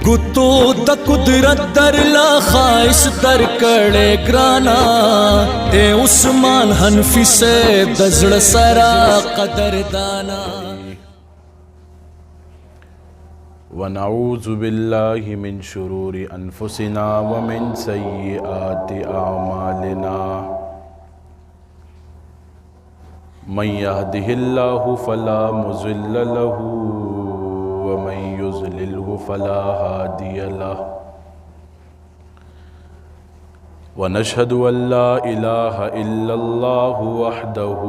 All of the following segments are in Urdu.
گتو د قدرت در لا خائص در کڑے گرانا اے عثمان حنفی سے دزڑ سرا قدر دانا. ونعوذ باللہ من شرور انفسنا ومن سیئات اعمالنا من يهده الله فلا مضل له ومن يضلله فلا هادي له ونشهد أن لا إله إلا الله وحده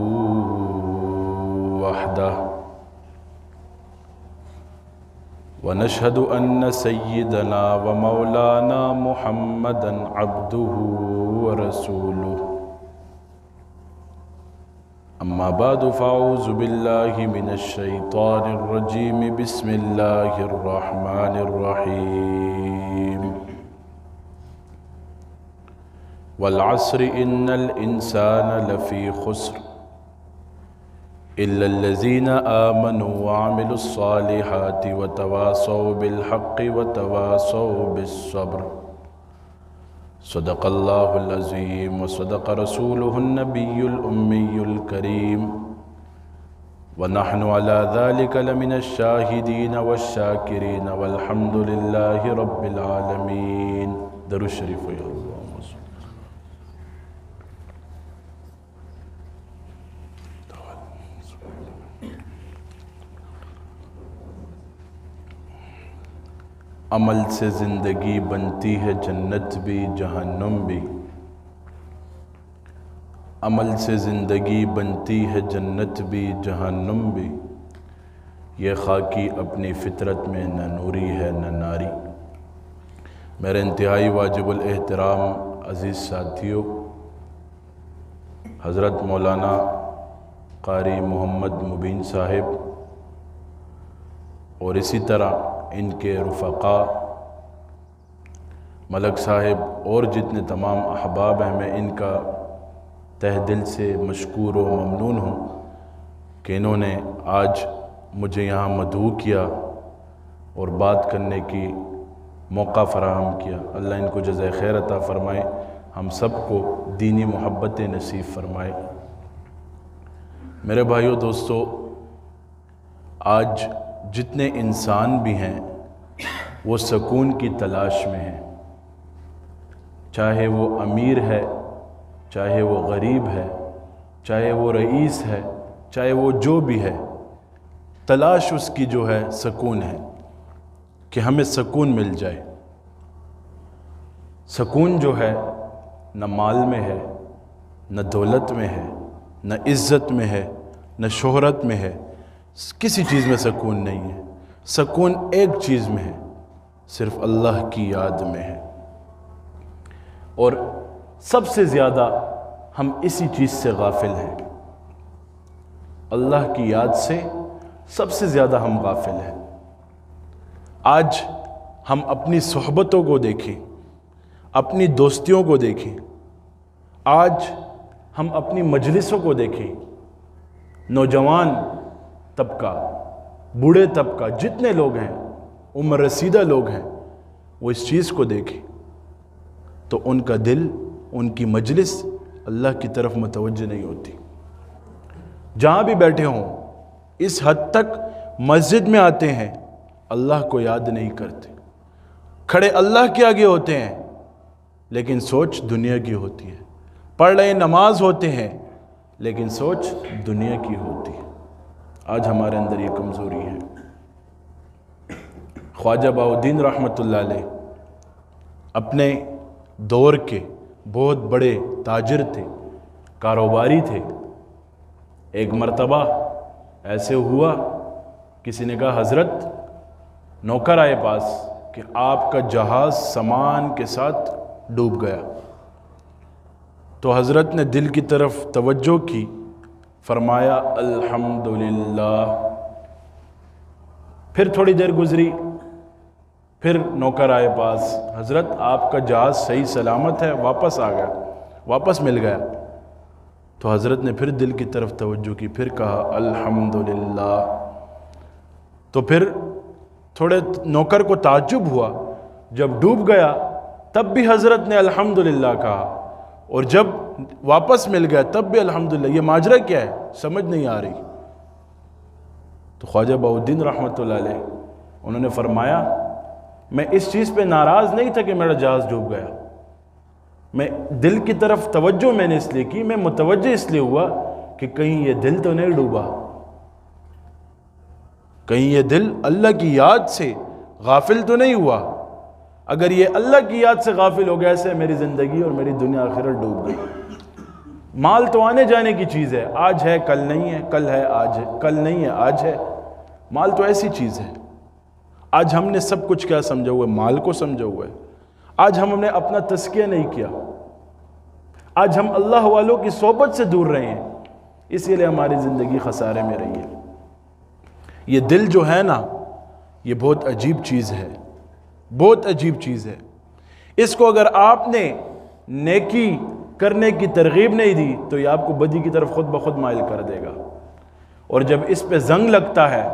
ونشهد أن سيدنا ومولانا محمدا عبده ورسوله. أما بعد فأعوذ بالله من الشيطان الرجيم بسم الله الرحمن الرحيم. والعصر إن الإنسان لفي خسر إلا الذين آمنوا وعملوا الصالحات وتواصوا بالحق وتواصوا بالصبر. صدق الله العظيم وصدق رسوله النبي الأمي الكريم ونحن على ذلك لمن الشاهدين والشاكرين والحمد لله رب العالمين. درود شریف یا اللہ. عمل سے زندگی بنتی ہے جنت بھی جہنم بھی. عمل سے زندگی بنتی ہے جنت بھی جہنم بھی. یہ خاکی اپنی فطرت میں نہ نوری ہے نہ ناری. میرے انتہائی واجب الاحترام عزیز ساتھیوں، حضرت مولانا قاری محمد مبین صاحب اور اسی طرح ان کے رفقا ملک صاحب اور جتنے تمام احباب ہیں، میں ان کا تہ دل سے مشکور و ممنون ہوں کہ انہوں نے آج مجھے یہاں مدعو کیا اور بات کرنے کی موقع فراہم کیا. اللہ ان کو جزائے خیر عطا فرمائے، ہم سب کو دینی محبت نصیب فرمائے. میرے بھائیو دوستو، آج جتنے انسان بھی ہیں وہ سکون کی تلاش میں ہیں. چاہے وہ امیر ہے، چاہے وہ غریب ہے، چاہے وہ رئیس ہے، چاہے وہ جو بھی ہے، تلاش اس کی جو ہے سکون ہے کہ ہمیں سکون مل جائے. سکون جو ہے نہ مال میں ہے، نہ دولت میں ہے، نہ عزت میں ہے، نہ شہرت میں ہے. کسی چیز میں سکون نہیں ہے. سکون ایک چیز میں ہے، صرف اللہ کی یاد میں ہے. اور سب سے زیادہ ہم اسی چیز سے غافل ہیں. اللہ کی یاد سے سب سے زیادہ ہم غافل ہیں. آج ہم اپنی صحبتوں کو دیکھیں، اپنی دوستیوں کو دیکھیں. آج ہم اپنی مجلسوں کو دیکھیں. نوجوان طبقہ، بوڑھے طبقہ، جتنے لوگ ہیں، عمر رسیدہ لوگ ہیں، وہ اس چیز کو دیکھیں تو ان کا دل، ان کی مجلس اللہ کی طرف متوجہ نہیں ہوتی. جہاں بھی بیٹھے ہوں، اس حد تک مسجد میں آتے ہیں اللہ کو یاد نہیں کرتے. کھڑے اللہ کے آگے ہوتے ہیں لیکن سوچ دنیا کی ہوتی ہے. پڑھ رہے نماز ہوتے ہیں لیکن سوچ دنیا کی ہوتی ہے. آج ہمارے اندر یہ کمزوری ہے. خواجہ بہاؤالدین رحمۃ اللہ علیہ اپنے دور کے بہت بڑے تاجر تھے، کاروباری تھے. ایک مرتبہ ایسے ہوا، کسی نے کہا حضرت نوکر آئے پاس کہ آپ کا جہاز سامان کے ساتھ ڈوب گیا. تو حضرت نے دل کی طرف توجہ کی، فرمایا الحمدللہ. پھر تھوڑی دیر گزری، پھر نوکر آئے پاس، حضرت آپ کا جہاز صحیح سلامت ہے، واپس آ گیا، واپس مل گیا. تو حضرت نے پھر دل کی طرف توجہ کی، پھر کہا الحمدللہ. تو پھر تھوڑے نوکر کو تعجب ہوا جب ڈوب گیا تب بھی حضرت نے الحمدللہ کہا، اور جب واپس مل گیا تب بھی الحمدللہ۔ یہ ماجرا کیا ہے سمجھ نہیں آ رہی۔ تو خواجہ بہاءالدین رحمۃ اللہ علیہ انہوں نے فرمایا میں اس چیز پہ ناراض نہیں تھا کہ میرا جہاز ڈوب گیا، میں دل کی طرف توجہ میں نے اس لیے کی، میں متوجہ اس لیے ہوا کہ کہیں یہ دل تو نہیں ڈوبا، کہیں یہ دل اللہ کی یاد سے غافل تو نہیں ہوا۔ اگر یہ اللہ کی یاد سے غافل ہو گیا ایسے میری زندگی اور میری دنیا آخرت ڈوب گئی۔ مال تو آنے جانے کی چیز ہے، آج ہے کل نہیں ہے، کل ہے آج ہے، کل نہیں ہے آج ہے۔ مال تو ایسی چیز ہے، آج ہم نے سب کچھ کیا سمجھا ہوا ہے؟ مال کو سمجھا ہوا ہے۔ آج ہم نے اپنا تزکیہ نہیں کیا، آج ہم اللہ والوں کی صحبت سے دور رہے ہیں، اسی لیے ہماری زندگی خسارے میں رہی ہے۔ یہ دل جو ہے نا یہ بہت عجیب چیز ہے، بہت عجیب چیز ہے۔ اس کو اگر آپ نے نیکی کرنے کی ترغیب نہیں دی تو یہ آپ کو بدی کی طرف خود بخود مائل کر دے گا، اور جب اس پہ زنگ لگتا ہے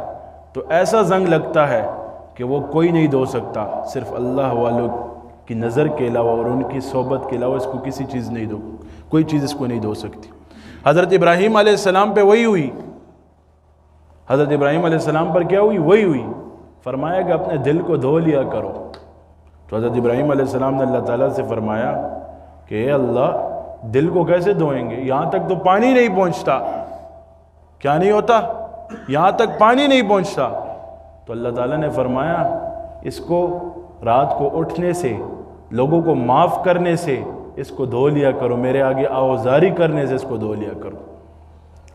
تو ایسا زنگ لگتا ہے کہ وہ کوئی نہیں دھو سکتا، صرف اللہ والوں کی نظر کے علاوہ اور ان کی صحبت کے علاوہ اس کو کسی چیز نہیں کوئی چیز اس کو نہیں دھو سکتی۔ حضرت ابراہیم علیہ السلام پہ وہی ہوئی، حضرت ابراہیم علیہ السلام پر کیا ہوئی؟ وہی ہوئی۔ فرمایا کہ اپنے دل کو دھو لیا کرو۔ تو حضرت ابراہیم علیہ السلام نے اللہ تعالیٰ سے فرمایا کہ اے اللہ دل کو کیسے دھوئیں گے؟ یہاں تک تو پانی نہیں پہنچتا۔ کیا نہیں ہوتا؟ یہاں تک پانی نہیں پہنچتا۔ تو اللہ تعالیٰ نے فرمایا اس کو رات کو اٹھنے سے، لوگوں کو معاف کرنے سے اس کو دھو لیا کرو، میرے آگے آوازاری کرنے سے اس کو دھو لیا کرو۔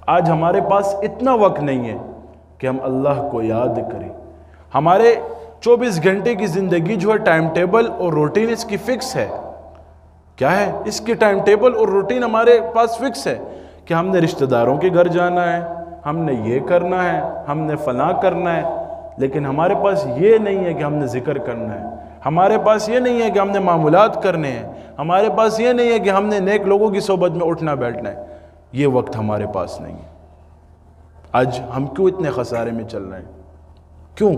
آج ہمارے پاس اتنا وقت نہیں ہے کہ ہم اللہ کو یاد کریں۔ ہمارے 24 گھنٹے کی زندگی جو ہے ٹائم ٹیبل اور روٹین اس کی فکس ہے۔ کیا ہے؟ اس کی ٹائم ٹیبل اور روٹین ہمارے پاس فکس ہے کہ ہم نے رشتہ داروں کے گھر جانا ہے، ہم نے یہ کرنا ہے، ہم نے فلاں کرنا ہے، لیکن ہمارے پاس یہ نہیں ہے کہ ہم نے ذکر کرنا ہے، ہمارے پاس یہ نہیں ہے کہ ہم نے معمولات کرنے ہیں، ہمارے پاس یہ نہیں ہے کہ ہم نے نیک لوگوں کی صحبت میں اٹھنا بیٹھنا ہے۔ یہ وقت ہمارے پاس نہیں ہے۔ آج ہم کیوں اتنے خسارے میں چل رہے ہیں؟ کیوں؟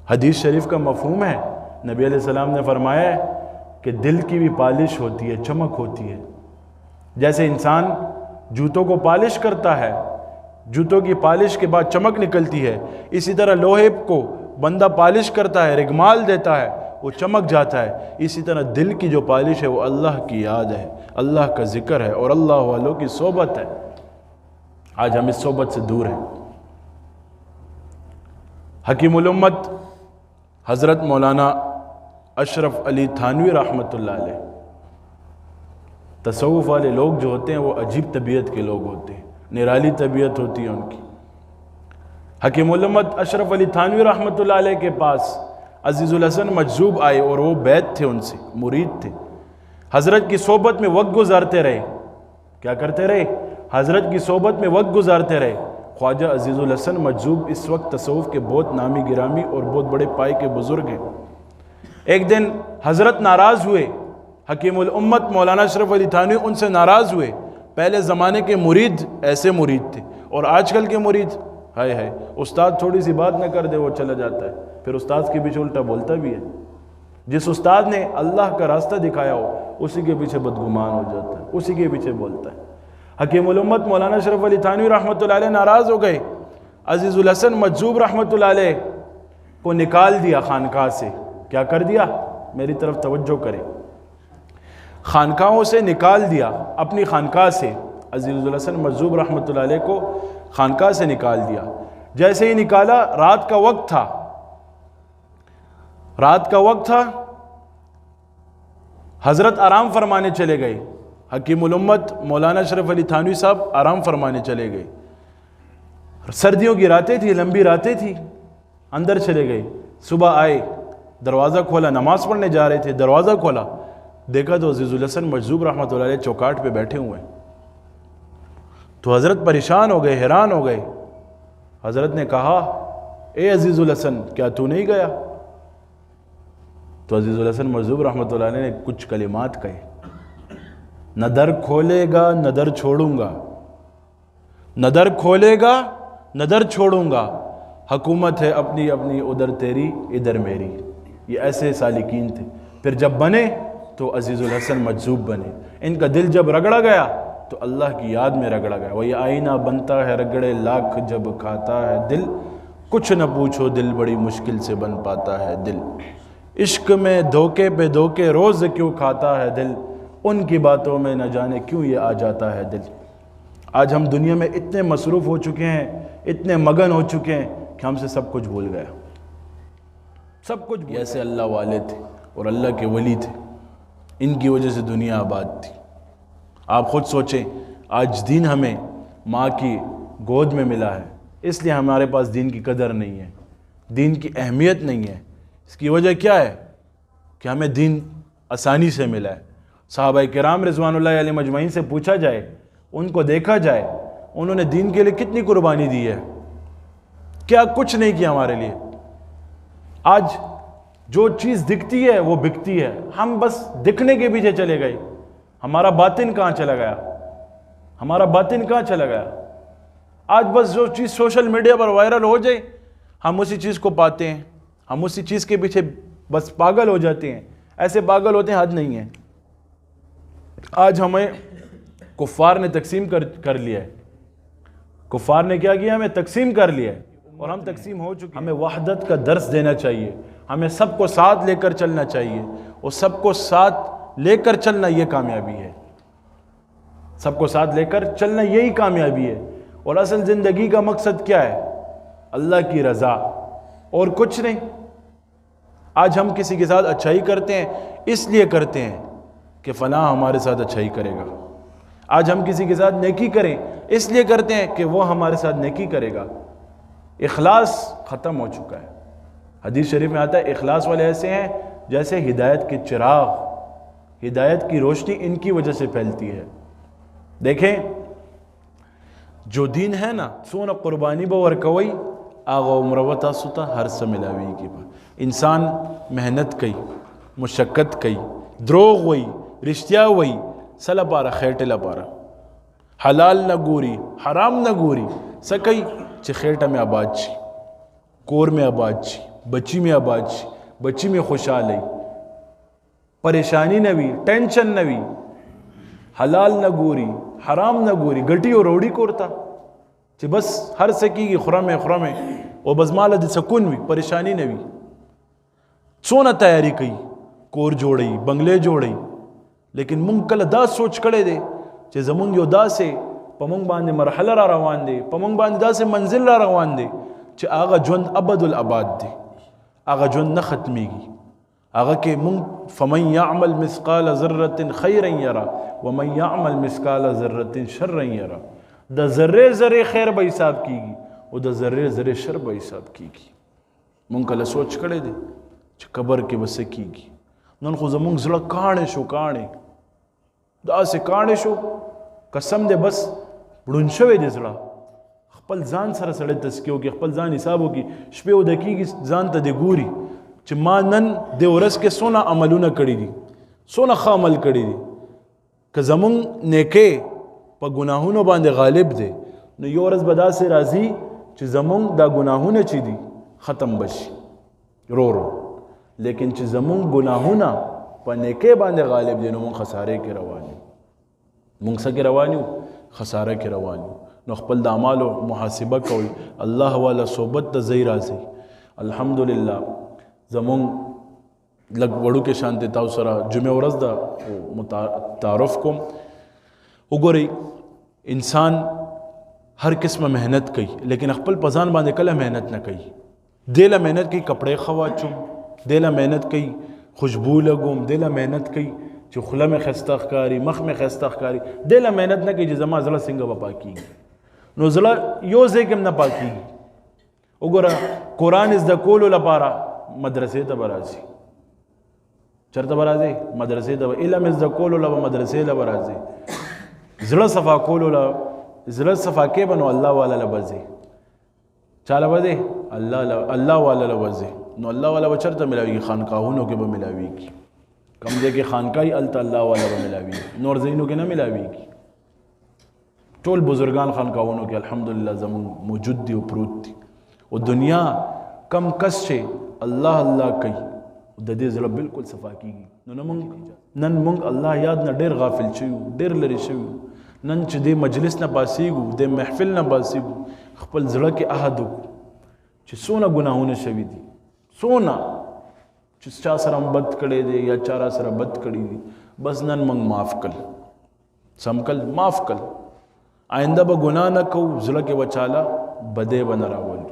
حدیث شریف کا مفہوم ہے، نبی علیہ السلام نے فرمایا ہے کہ دل کی بھی پالش ہوتی ہے، چمک ہوتی ہے۔ جیسے انسان جوتوں کو پالش کرتا ہے، جوتوں کی پالش کے بعد چمک نکلتی ہے، اسی طرح لوہے کو بندہ پالش کرتا ہے، رگمال دیتا ہے، وہ چمک جاتا ہے۔ اسی طرح دل کی جو پالش ہے وہ اللہ کی یاد ہے، اللہ کا ذکر ہے اور اللہ والوں کی صحبت ہے۔ آج ہم اس صحبت سے دور ہیں۔ حکیم الامت حضرت مولانا اشرف علی تھانوی رحمۃ اللہ علیہ، تصوف والے لوگ جو ہوتے ہیں وہ عجیب طبیعت کے لوگ ہوتے ہیں، نرالی طبیعت ہوتی ہے ان کی۔ حکیم الامت اشرف علی تھانوی رحمۃ اللہ علیہ کے پاس عزیز الحسن مجذوب آئے اور وہ بیعت تھے، ان سے مرید تھے، حضرت کی صحبت میں وقت گزارتے رہے۔ کیا کرتے رہے؟ حضرت کی صحبت میں وقت گزارتے رہے۔ خواجہ عزیز الحسن مجذوب اس وقت تصوف کے بہت نامی گرامی اور بہت بڑے پائے کے بزرگ ہیں۔ ایک دن حضرت ناراض ہوئے، حکیم الامت مولانا اشرف علی تھانوی ان سے ناراض ہوئے۔ پہلے زمانے کے مرید ایسے مرید تھے، اور آج کل کے مرید ہائے استاد تھوڑی سی بات نہ کر دے وہ چلا جاتا ہے، پھر استاد کے پیچھے الٹا بولتا بھی ہے۔ جس استاد نے اللہ کا راستہ دکھایا ہو اسی کے پیچھے بدگمان ہو جاتا ہے، اسی کے پیچھے بولتا ہے۔ حکیم الامت مولانا اشرف علی تھانوی رحمۃ اللہ علیہ ناراض ہو گئے، عزیز الحسن مجذوب رحمۃ اللہ علیہ کو نکال دیا خانقاہ سے۔ کیا کر دیا؟ میری طرف توجہ کریں، خانقاہوں سے نکال دیا، اپنی خانقاہ سے عزیز الحسن مجذوب رحمۃ اللہ علیہ کو خانقاہ سے نکال دیا۔ جیسے ہی نکالا، رات کا وقت تھا، رات کا وقت تھا، حضرت آرام فرمانے چلے گئے۔ حکیم الامت مولانا اشرف علی تھانوی صاحب آرام فرمانے چلے گئے۔ سردیوں کی راتیں تھی، لمبی راتیں تھی، اندر چلے گئے۔ صبح آئے، دروازہ کھولا، نماز پڑھنے جا رہے تھے، دروازہ کھولا، دیکھا تو عزیز الحسن مجذوب رحمۃ اللہ علیہ چوکاٹ پہ بیٹھے ہوئے ہیں۔ تو حضرت پریشان ہو گئے، حیران ہو گئے۔ حضرت نے کہا اے عزیز الحسن کیا تو نہیں گیا؟ تو عزیز الحسن مجذوب رحمۃ اللہ علیہ نے کچھ کلمات کہے، نہ در کھولے گا نہ در چھوڑوں گا، نہ در کھولے گا نہ در چھوڑوں گا، حکومت ہے اپنی اپنی ادھر تیری ادھر میری۔ یہ ایسے سالکین تھے. پھر جب بنے تو عزیز الحسن مجذوب بنے. ان کا دل جب رگڑا گیا تو اللہ کی یاد میں رگڑا گیا. وہ یہ آئینہ بنتا ہے رگڑے لاکھ جب کھاتا ہے دل, کچھ نہ پوچھو دل بڑی مشکل سے بن پاتا ہے دل. عشق میں دھوکے پہ دھوکے روز کیوں کھاتا ہے دل, ان کی باتوں میں نہ جانے کیوں یہ آ جاتا ہے دل. آج ہم دنیا میں اتنے مصروف ہو چکے ہیں, اتنے مگن ہو چکے ہیں کہ ہم سے سب کچھ بھول گیا. سب کچھ ایسے اللہ والے تھے اور اللہ کے ولی تھے, ان کی وجہ سے دنیا آباد تھی. آپ خود سوچیں, آج دین ہمیں ماں کی گود میں ملا ہے, اس لیے ہمارے پاس دین کی قدر نہیں ہے, دین کی اہمیت نہیں ہے. اس کی وجہ کیا ہے کہ ہمیں دین آسانی سے ملا ہے. صحابہ کرام رضوان اللہ علیہم اجمعین سے پوچھا جائے, ان کو دیکھا جائے, انہوں نے دین کے لیے کتنی قربانی دی ہے, کیا کچھ نہیں کیا ہمارے لیے. آج جو چیز دکھتی ہے وہ بکتی ہے, ہم بس دکھنے کے پیچھے چلے گئے. ہمارا باطن کہاں چلا گیا, ہمارا باطن کہاں چلا گیا. آج بس جو چیز سوشل میڈیا پر وائرل ہو جائے ہم اسی چیز کو پاتے ہیں, ہم اسی چیز کے پیچھے بس پاگل ہو جاتے ہیں. ایسے پاگل ہوتے ہیں حد نہیں ہے. آج ہمیں کفار نے تقسیم کر لیا ہے, کفار نے کیا کیا, ہمیں تقسیم کر لیا ہے اور ہم تقسیم ہو چکے ہیں. ہمیں وحدت کا درس دینا چاہیے, ہمیں سب کو ساتھ لے کر چلنا چاہیے, اور سب کو ساتھ لے کر چلنا یہ کامیابی ہے. سب کو ساتھ لے کر چلنا یہی کامیابی ہے. اور اصل زندگی کا مقصد کیا ہے, اللہ کی رضا اور کچھ نہیں. آج ہم کسی کے ساتھ اچھائی کرتے ہیں اس لیے کرتے ہیں کہ فلاں ہمارے ساتھ اچھائی کرے گا. آج ہم کسی کے ساتھ نیکی کریں اس لیے کرتے ہیں کہ وہ ہمارے ساتھ نیکی کرے گا. اخلاص ختم ہو چکا ہے. حدیث شریف میں آتا ہے اخلاص والے ایسے ہیں جیسے ہدایت کے چراغ, ہدایت کی روشنی ان کی وجہ سے پھیلتی ہے. دیکھیں جو دین ہے نا, سونا قربانی با ورکوئی آغا عمروتا ستا ہر سملاوی کی با. انسان محنت کئی, مشقت کئی, دروغ وئی, رشتہ وئی, سلا پارا خیٹلا پارا, حلال نہ گوری حرام نہ گوری, سکئی چھ خیٹا میں آباد چی, کور میں آباد چی, بچی میں آباد چی, بچی میں خوشحال ہے, پریشانی نہ بھی, ٹینشن نہ بھی. حلال نہ گوری حرام نہ گوری, گٹی اور روڑی کورتا چھ بس ہر سکی کی خرمے خرمے, اور بس مالا دی سکون بھی, پریشانی نہ بھی. سونا تیاری کئی, کور جوڑی, بنگلے جوڑی, لیکن منگ کل دا سوچ کڑے دے چھ زمونگ یو دا سے پمنگ باندے مرحلہ را روان دے, پمنگ باندے دا سے منزل را روان دے چھ آغا جوند ابد الاباد دے, آغا جوند نہ ختمی گی. آغا کہ منگ فمن یعمل مثقال ذرت خیرا یرا ومن یعمل مثقال ذرت شرا یرا. دا ذرے ذرے خیر با حساب کی گی, اور دا ذرے ذرے شر با حساب کی گی. منگ کل سوچ کڑے دے چھ قبر کے بسے کی گی. نن خو زمونگ زڑا کانے شو, کانے دا سے کانے شو, قسم دے بس بڑن شوے دے زڑا. خپل ځان سره سړی تزکیو کی, خپل ځان حسابو کی, شپې او دقیقی ځان ته دې ګوري چې ما نن د ورځ کې څونه عملونه کړي دي, څونه ښه عمل کړي دي. که زمونږ نیکۍ په ګناهونو باندې غالب دی نو یو ورځ به داسې راځي چې زمونږ دا ګناهونه چې دي ختم بشي رو رو. لیکن چې زمونږ ګناهونه په نیکۍ باندې غالب دی نو مونږ خسارې کې روان یو, مونږ څه کې روان یو, خساره کې روان یو. نو خپل د اعمالو محاسبه کوئ, الله والا صحبت ته ځئ راځئ. الحمدلله زمونږ لږ وړوکې شانتې تاسو سره جمعې ورځ ده تعارف کوم. وګورئ انسان هر قسمه محنت کوي لیکن خپل په ځان باندې کله محنت نه کوي. دې له محنت کوي کپڑے ښه واچوم, دې له محنت کوي خوشبو لګوم, دې له محنت کوي چې خوله مې ښایسته ښکاري, مخ مې ښایسته ښکاري. دې له محنت نه کوي چې زما زړه څنګه به پاکېږي. نو زړه یو ځای کې هم نه پاکېږي. وګوره قرآن زده کولو لپاره مدرسې ته به راځي, چېرته به راځي, مدرسې ته به. علم زده کولو لپاره مدرسې ته به راځي. زړه صفا کولو لپاره, زړه صفا کې به نو الله والا له به ځي. چا له به ځي, الله والا له به ځي. نو الله والا به چېرته ملاویږي, خانقاهونو کې به ملاویږي. کم ځای کې خانقاهي هلته الله والا به ملاویږي, نور ځایونو کې نه ملاویږي. ټول بزرگان خانقاهونو کې الحمدلله زمون موجود دی او پروت دی. او دنیا کم کس چې الله الله کوي د دې زړه بالکل صفا کیږي. نن موږ الله یاد نه ډېر غافل شوي، ډېر لرې شوي. نن چې دې مجلس نه پاسېږو، دې محفل نه پاسېږو، خپل زړه کې عهد وکړو چې څونه ګناهونه شوي دي، څونه چې چا سره بد کړی دی یا چا را سره بد کړي دي، بس نن موږ معاف کړل، سم کړل، معاف کړل. آینده به ګناه نه کوو، زړه کې به چاله بدۍ به نه راولو.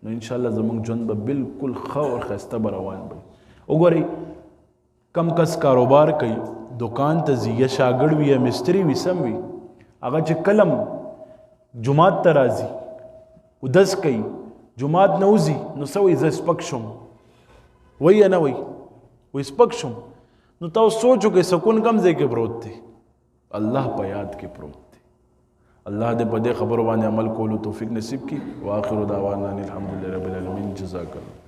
نو انشاءالله زموږ ژوند به بالکل ښه او ښایسته به روان وي. وګورئ کم کس کاروبار کوي، دکان ته ځي، یا شاګرد وي یا مستري وي، سم وي، هغه چې کلم جماعت ته راځي ودس کوي، جماعت نه وځي، نو څه وایي؟ زه سپک شم، وایي یا نه وایي؟ وایي سپک شم. نو تاسو سوچ وکړئ سکون کم ځای کې پروت دی؟ الله په یاد کې پروت دی. الله دې په دې خبرو باندې عمل کولو توفیق نصیب کړي. واخر دعوانا الحمدلله رب العالمین. جزاک الله.